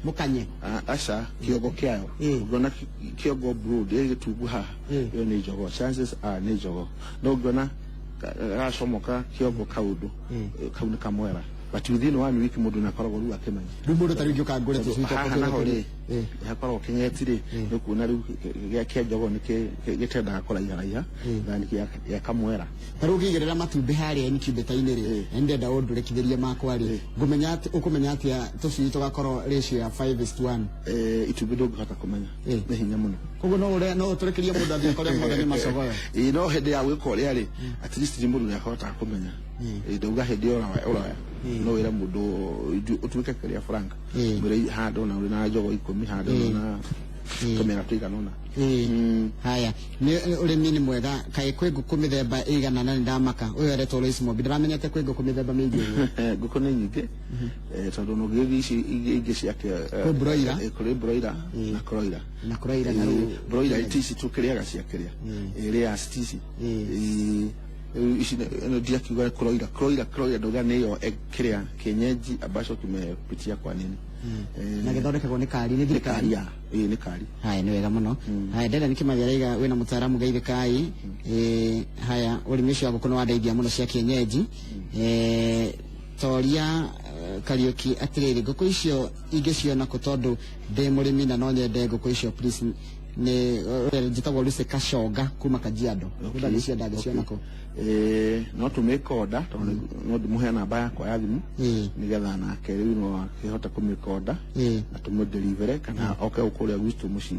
mũkanye aca kĩongo kĩayo ũngĩona kĩongo broad gĩtumbu haha ĩyo nĩ njogoo chances are nĩ njogoo no ũngĩona gacomoka kĩongo kaundu kau nĩ kamwera but within 1 week mundu nakoragwo rĩu akĩmenya rĩu mũndũ tarĩu ũka ngũre tũcui haha naho rĩ hakoragwo kĩng'eti rĩ nĩ kuona rĩu gĩa njogoo nĩ gĩtendaga kũraiharaiha thani gĩa kamwera tarĩu ũkĩigĩrĩra matumbĩ harĩa incubator-inĩ rĩ ndenda ũndũrekithĩrie makwa rĩ ũkũmenya atĩa tũcui tũgakorwo ratio ya 5:1 itumbĩ ndũngĩhota kũmenya nĩ hinya mũno koguo no ũtũrekerie mũndũ athiĩ akore mothe nĩ macogoyo no hĩndĩ ya gwĩka ũrĩa rĩ at least nĩ mũndũ nĩahotaga kũmenya ndauga hĩndĩ ũraya no wĩra mũndũ ũtuĩke kĩrĩa frank mwĩra handũ na ũrĩ na njogoo 10 handũ na tũmĩra tũigana ũna haya ũrĩmi nĩ mwega kaĩ kwĩ ngũkũ mĩthemba ĩigana na nĩndamaka ũyũ aretwo Lois Mombi ndĩramenyete kwĩ ngũkũ mĩthemba mĩingĩ ngũkũ nĩ nyingĩ tondũ no gĩthi ici ingĩ ciake kũrĩ broiler na croiler na broiler ici tũkĩrĩaga ciakĩrĩa ĩrĩa ici ici no dia kiuga croiler ndoga nĩyo kĩrĩa kienyeji ambacho kimepitia kwa nini na gĩthondekagwo nĩ kari nĩ thirikari nĩ kari haya nĩ wega mũno haya ndenda nĩkĩmathĩraiga wĩna mũtaaramu Geithĩkai haya ũrĩmi ũcio wa ngũkũ nĩ wandeithia mũno cia kienyeji toria Kariuki atĩrĩrĩ ngũkũ icio ingĩciona kũ tondũ ndĩ mũrĩmi na no nyende ngũkũ icio please nĩ njĩtagwo Lucy Kaconga kuma Kajiado ndagĩcia ndagĩciona kũ no tumĩka order tondũ no ndĩmũhe namba yakwa ya thimũ nĩgetha nake rĩu no akĩhota kũmĩka order na tũmũdelivere kana oke kũrĩa gwitũ mũciĩ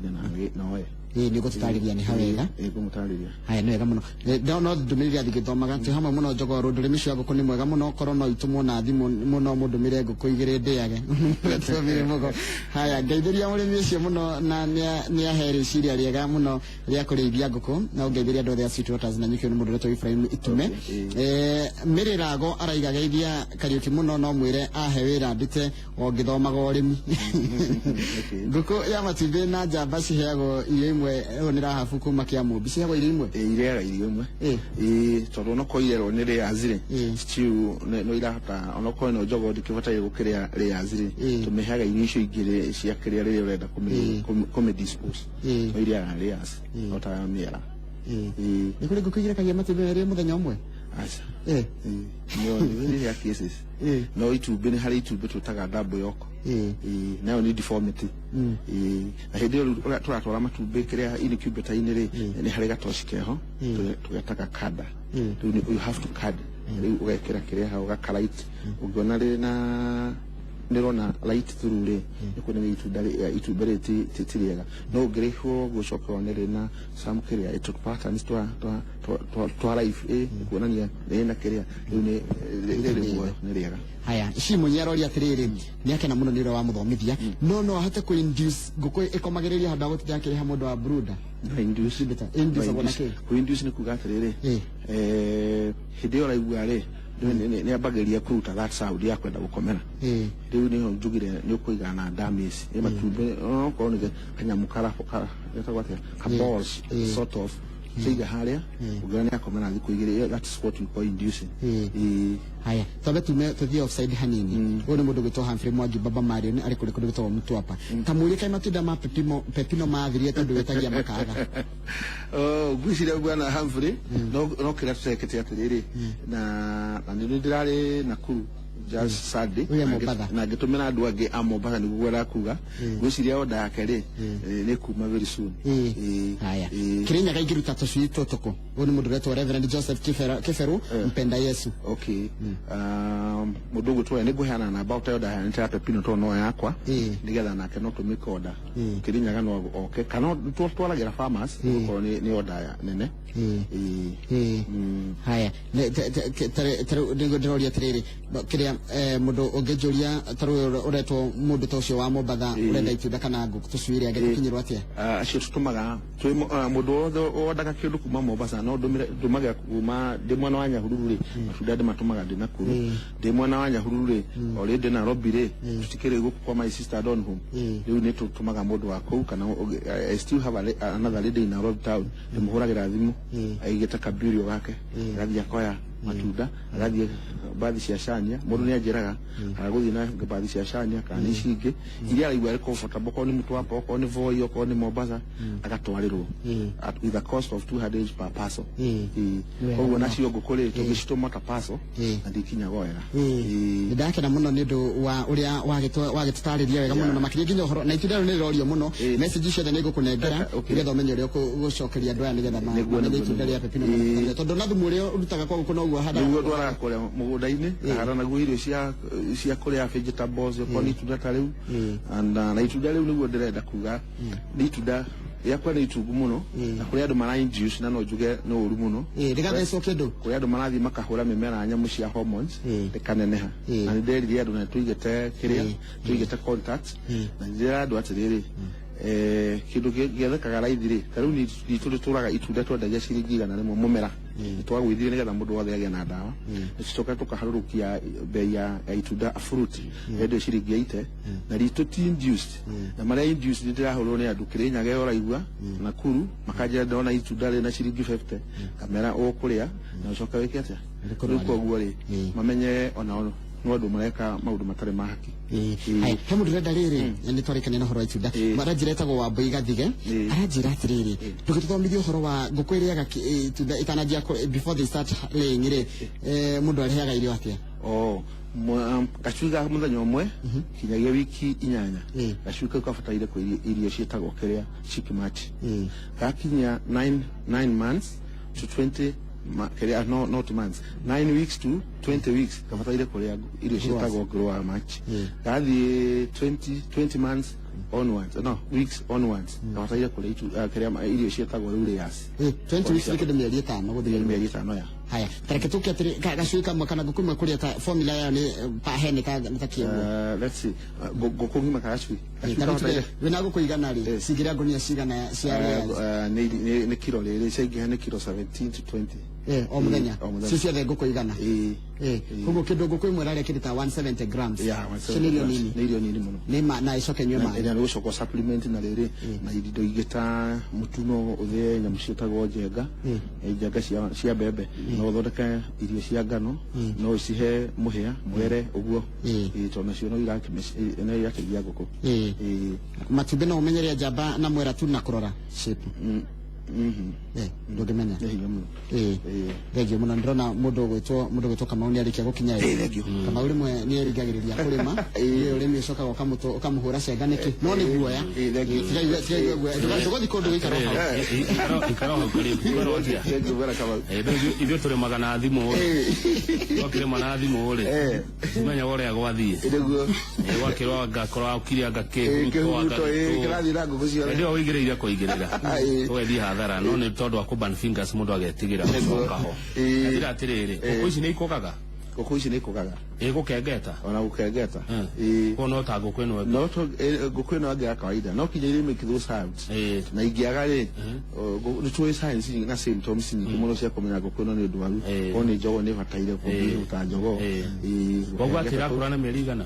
na oe nĩ gũtũtarĩria nĩ hawega gũmũtarĩria haya nĩ wega mũno no ndũmĩrĩri athigĩthomaga tĩ hamwe mũno njogoo ũndũrĩmi ũcio wa ngũkũ nĩ mwega mũno korwo no itũmwo na thimũ mũno mũndũmĩre ngũkũ igĩrĩ ndĩage haya ngeithĩria mũrĩmi ũcio mũno na nĩ ahe rĩciria rĩega mũno rĩa kũrĩithia ngũkũ na ũngeithĩria andũ othe a Sweet Waters na nyukio nĩ mũndũ ũretwo Ibrahim Itume Mĩrĩrago araiga geithia Kariuki mũno no mwĩre ahe wĩra ndute o ngĩthomaga ũrĩmi ngũkũ ya matumbĩ na njamba ciheagwo irio imwe nĩ rahabu kuma kĩa mũmbi ciheagwo irio imwe ireaga irio imwe tondũ onokorwo irerwo nĩ rĩazi rĩ stew no irahota onokorwo no njogoo ndĩkĩbataire gũkĩrĩa rĩazi rĩ tũmĩheaga irio icio ingĩ cia kĩrĩa rĩrĩa ũrenda kũmĩdispose no ireaga rĩazi ota mĩera nĩ kũrĩ ngũkũ igĩrekagia matumbĩ merĩ mũthenya ũmwe aca nĩ rĩa cases no itumbĩ nĩ harĩ itumbĩ twĩtaga double yolk nayo nĩ deformity na hĩndĩ ĩyo ũrĩa tũratwara matumbĩ kĩrĩa incubator-inĩ rĩ nĩ harĩ gatoci keho tũgetaga kada rĩu you have to card rĩu ũgekĩra kĩrĩa hau gakalight ũngĩona rĩ na nĩrona light through rĩ nĩ kuonania itumbĩ rĩ ti rĩega no ũngĩrĩhwo gũcoka wone na some kĩrĩa patterns twa life kuonania rĩna kĩrĩa rĩu nĩ rĩega haya ici mũnyi aroria atĩrĩrĩ nĩ akena mũno nĩ ũrĩa wa mũthomithia no ahote kũ induce ngũkũ ĩkomagĩrĩria handũ gũtinda kĩrĩ ha mũndũ wa brooder induce nĩ kuga atĩrĩrĩ hĩndĩ ĩyo ũraigua rĩ ni abageria kuruta that sound ya kwenda gukomera riu ni njugire ni ukuiga na damis ni matumbe ko ni kanyamukara pokara etagwa ka balls sort of siga haria ugani akomera thiku igire, that's what we call inducing. Haya, tabe tuthie offside hanini uyu ni mundu gwitwo Humphrey Mwangi Baba Mario ni ari kuri kundu gwitwo Mtwapa kamuri kai matunda ma pepino mathirie tondu wetagia makaga gwiciria bwana Humphrey no kira tutekete atiriri na ndi ndirari Nakuru just Sunday na gitumira andu angi a Mombasa ni gugwera kuga gwiciria oda yake ri ni kuma very soon. Haya, Kirinya kaigiruta tucui tutuku uyu ni mundu gwitwo Reverend Joseph Kiferu mpenda Yesu. Okay, mundu gwitwo ni guheana na about oda ya nta pepino to no yakwa nigetha nake no tumika oda Kirinya gano okay kana twaragira farmers ko ni oda ya nene. Haya, ndiroria tiriri kiria mundu ungijuria taru uretwo mundu tocio wa Mombasa urenda itunda kana nguku tucuire angekinyirwo atia acio tutumaga twi mundu odaga kindu kuma Mombasa no ndumaga kuma ndi mwana wa Nyahururu ri matunda ndi matumaga ndi Nakuru ndi mwana wa Nyahururu ri already na Nairobi ri tutikire guku kwa my sister Don home riu ni tutumaga mundu wa kou kana I still have another lady in Nairobi town ndimuhuragira thimu aigita kabirio gake arathia koya matunda arathia baadhi cia Shania mundu ni anjiraga araguthi na baadhi cia Shania kana icingi iria araigua ari comfortable ko ni Mtwapa ko ni Voi ko ni Mombasa agatwarirwo with the cost of 200 per parcel. Koguo nacio ngukuri tugicituma ta parcel na ndikinya goera ndakena muno ni ndu wa uria wagitutariria wega muno na makinya nginya uhoro na itunda ni rorio muno message ciothe ni ngukunengera igetha umenye uria gucokeria andu aya nigetha ma itunda ria pepino tondu na thumu uria urutaga kwa guku noguo hada niguo twara kuria mugunda-ini hara naguo irio cia kuria vegetables ko ni itunda ta riu na itunda riu niguo ndirenda kuga ni itunda yakwa ni itungu muno na kuri andu mara induce na no njuge no uru muno ndigathecwo kindu kuri andu marathi makahura mimera nyamu cia hormones ndikaneneha na nderirie andu na tuigete kiria tuigete contact na ndira andu atiriri kindu giethekaga raithi ri tariu ni turaga itunda twendagia ciringi igana rimwe mumera twagwithire nigetha mundu wothe agie na ndawa tucoka tukaharurukia bei ya itunda fruit ndio ciringi 80 na ritu ti induced na maria induced ndirahurwo ni andu Kirinya ge oraigua Nakuru makaje ndona itunda ri na ciringi 50 kamera ukuria na ucoka wiki atia koguo ri mamenye ona ndu mareka maundu matare ma haki. He mundu renda riri ni twarikane na horo itunda maranjira etagwo wa Mbui Gathige aranjira atiriri tugituthomithia horo wa nguku iriaga itunda itanajia before they start laying ri mundu arihaga irio atia gacuiga muthenya umwe kinyagia wiki 8 gacuiga kabataire ku irio cietagwo kiria chickmatch gakinya 9 months to 20 not months 9 weeks to 20 weeks kabataire kuria irio cietagwo grower match gathi 20 months onwards weeks onwards kabataire kuria kiria irio cietagwo layers 20 weeks ni mieri 5 guthia mieri 5 ya haya tareke tukia gacuika mwaka na gukuma kuria ta formula ya ni pa hene ka ntakiyo let's see gukungima kagacui wina gukuigana ri sigira ngonia cigana cia ni kilo riri ciingiha ni kilo 17 to 20 o muthenya cicia the gukuigana koguo kindu nguku imwe rari kirita 170 grams ni irio nini muno ni ma na icoke nywe ma ina ni gucoko supplement na riri na indo igita mutuno uthie nyamu cietagwo njenga njenga cia bebe no thondeke irio cia ngano no cihe muhia mwere uguo to nacio no irateithia nguku matumbi no umenyeria njamba na mwera tu na kurora shape ndugimenya thengio muno ndirona mundu gwitwo Kamau ni arikia gukinya Kamau rimwe ni erigagiriria kurima urimi ucokaga ukamuhura cenga niki no ni guoya tugathi kundu gikaro ithuĩ tũrĩmaga na thimũ twakĩrĩma na thimũ rĩ menya ũrĩa gwathiĩ gwakĩrwo ngakorwo ũkiria ngakĩndio wĩigĩrĩire kũigĩrĩra ũgethiĩ hathara no nĩ tondũ wa kũban fingers mũndũ agetigĩra gũcoka ho ndĩra atĩrĩrĩ ngũkũ ici nĩ ikogaga ngũkũ ici nĩ kũgaga gũkengeta ona gũkengeta ko no ta ngũkũ ĩno no to ngũkũ ĩno ĩngĩ ya kawaida no kinya irĩ make those sounds na ingĩaga rĩ nĩ tuĩ science na symptoms nyingĩ mũno cia kũmenya ngũkũ ĩno nĩ ndwaru ko nĩ njogoo nĩ bataire kũruta njogoo koguo atĩ ĩrakũra na mĩeri igana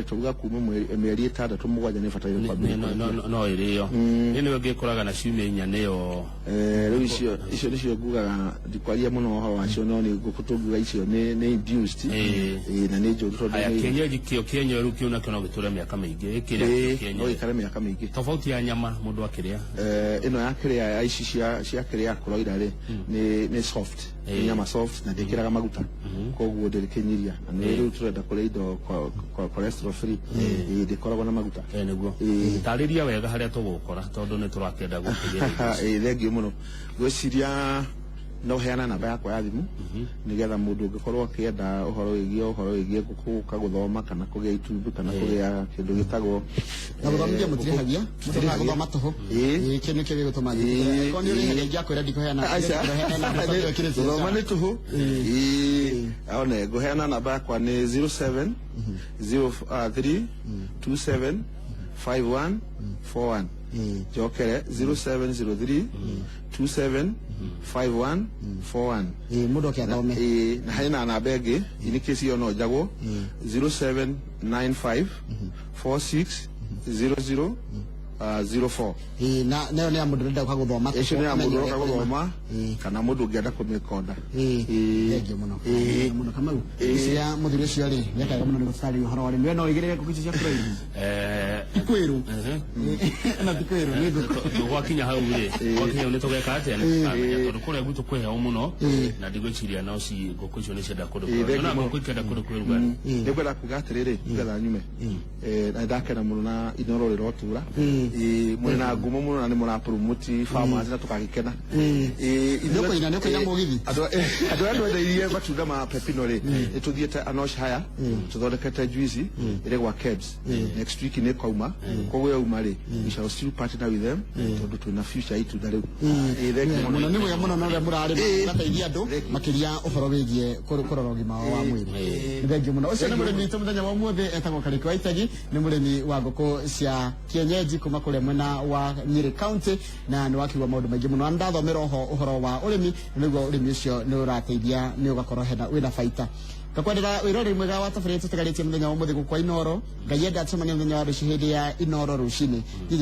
tuga kuma mĩeri 6 7 nĩ bataire kwambia no ĩrĩo nĩ ũngĩkoraga na ciumia 4 nĩyo rĩu icio nĩcio ngugaga ndikwaria mũno ũhoro wacio no nĩ ngũkũ tũngiuga icio nĩ induced na nĩ njũru tondũ aya kienyeji kĩo kĩenyeru kĩu nakĩo no gĩtũre mĩaka mĩingĩ no gĩikare mĩaka mĩingĩ tofauti ya nyama mũndũ akĩrĩa ĩno ya kĩrĩa ici cia kĩrĩa kũroira rĩ nĩ soft nyama soft na ndĩkĩraga maguta koguo ndĩrĩkĩnyiria na rĩu tũrenda kũrĩa indo cholesterol free ndĩkoragwo na maguta nĩguo tarĩria wega harĩa tũgũkora tondũ nĩ tũrakĩenda gũkĩgera thengiũ mũno ngwĩciria no heana namba yakwa ya thimũ nĩgetha mũndũ ũngĩkorwo akĩenda ũhoro wĩgiĩ ngũkũ gũthoma kana kũgĩa itumbĩ kana kũgĩa kĩndũ gĩtagwo na gũthomithia mũtirĩhagia mũtũmaga gũthoma tũhũ kĩ nĩ kĩrĩ gũtũma ko nĩ ũrĩhagia ingĩakwĩra ndikũheana gũthoma nĩ tũhũ one ngũheana namba yakwa nĩ 07 03 27 5141 jokere 0703 27 5141 mũndũ akĩathome na hena namba ĩngĩ in case yo no njagwo 0795 46 00 04 na nayo nĩ mũndũ ũrenda gũthoma icio nĩ mũndũ ũrenda gũthoma kana mũndũ ũngĩenda kũmĩkonda thengiũ mũno Kamau cia mũthuri ũcio rĩ nĩakaga mũno nĩ gũtarĩria ũhoro wa rĩmwe no igĩrĩre ngũkũ icio cia kũraihu kwĩrũ na kwĩrũ nĩ gwakinya hau rĩ gwakinya nĩ tũgeka atĩa nĩ tondũ kũrĩa gwitũ kwĩheho mũno na ndigwĩciria no ci ngũkũ icio nĩ cienda kũndũ kwĩrũ na ngũkũ ikĩenda kũndũ kwĩrũ nĩ ngwenda kuga atĩrĩrĩ nĩgetha nyume na ndakena mũno na inoro rĩrotura mwĩ na ngumo mũno na nĩ mũrapromote farmers na tũkagĩkena nĩ kũina mũgithi andũ arĩa twendeirie matunda ma pepino rĩ nĩ tũthiĩte Anosh haya tũthondekete juice ĩrĩ gwa Kebs next week nĩ kauma koguo yauma rĩ we shall still partner with them tondũ twĩna future itunda rĩu mũno nĩ mwega mũno na ũrĩa mũrarĩ gateithia andũ makĩria ũhoro wĩgiĩ kũrora ũgima wao wa mwĩrĩ nĩ thengiũ mũno ũcio nĩ mũrĩmi witũ mũthenya wa ũmũthĩ etagwo Karĩki wa Itegi nĩ mũrĩmi wa ngũkũ cia kienyeji kuma kũrĩa mwena wa Nyeri County na nĩ wakiuga maũndũ maingĩ mũno na ndathomera ũhoro wa ũrĩmi nĩguo ũrĩmi ũcio nĩ ũrateithia nĩ ũgakorwo wĩna baita ngakwendera wĩroreri mwega wa tabarĩra tũtigarĩtie mũthenya wa ũmũthĩ gũkwa Inoro Ngai enda tũmanie mũthenya wa rũciũ hĩndĩ ya Inoro rũcinĩ.